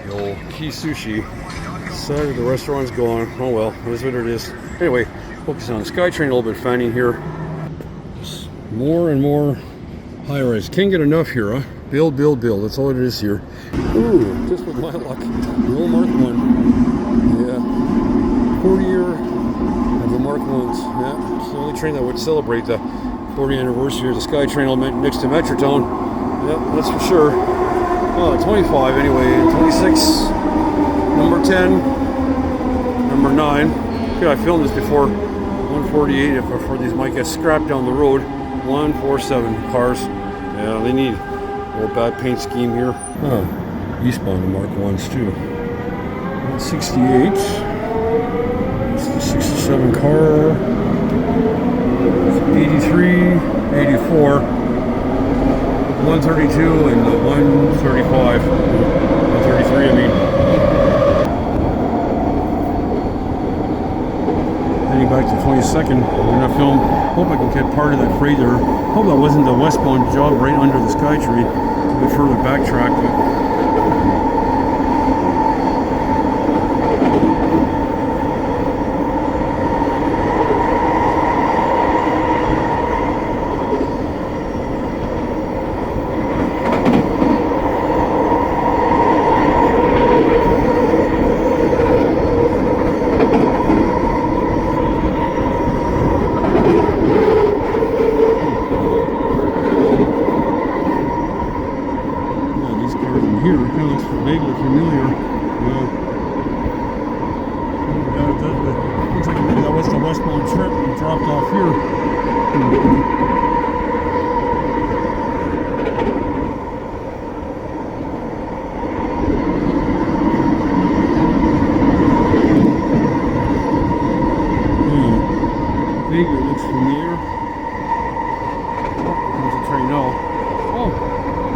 The old Key Sushi. Side of the restaurant's gone. Oh well, it is what it is. Anyway, focus on the SkyTrain a little bit, finding here. Just more and more high-rise. Can't get enough here, huh? Build, build, build. That's all it is here. Ooh, just with my luck. The old Mark 1. Yeah. 40 year of the Mark 1s. Yeah. It's the only train that would celebrate the 40th anniversary of the SkyTrain element next to Metrotone. Yep, that's for sure. Oh, 25 anyway. 26. Number 10. Number 9. Okay, I filmed this before. 148 before these might get scrapped down the road. 147 cars. Yeah, they need a little bad paint scheme here. Oh, eastbound the Mark 1s too. 68. It's the 67 car. 83, 84, 132, and the 135. 133, I mean. Heading back to 22nd, we're gonna film. Hope I can get part of that freight there. Hope that wasn't the westbound job right under the SkyTrain. A bit further backtrack, but. Here, it kind of looks vaguely familiar. Looks like maybe that was the westbound trip and dropped off here. Vaguely looks familiar. Oh, there's a train now. Oh.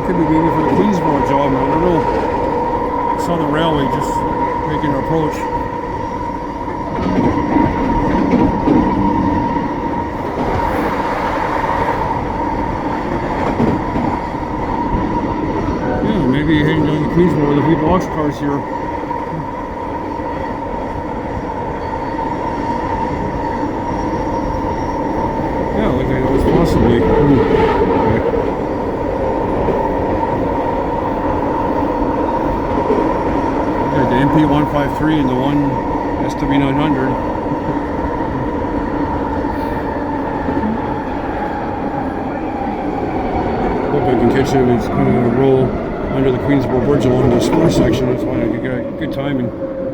Could be maybe for the Queensboro job, I don't know. Saw the railway just making an approach. Yeah, maybe heading down to Queensboro with a few box cars here. Yeah, like that was possibly. Okay. The MP 153 and the one SW 900. Hope I can catch him. He's going to roll under the Queensboro Bridge along the spur section. That's why I could get a good timing.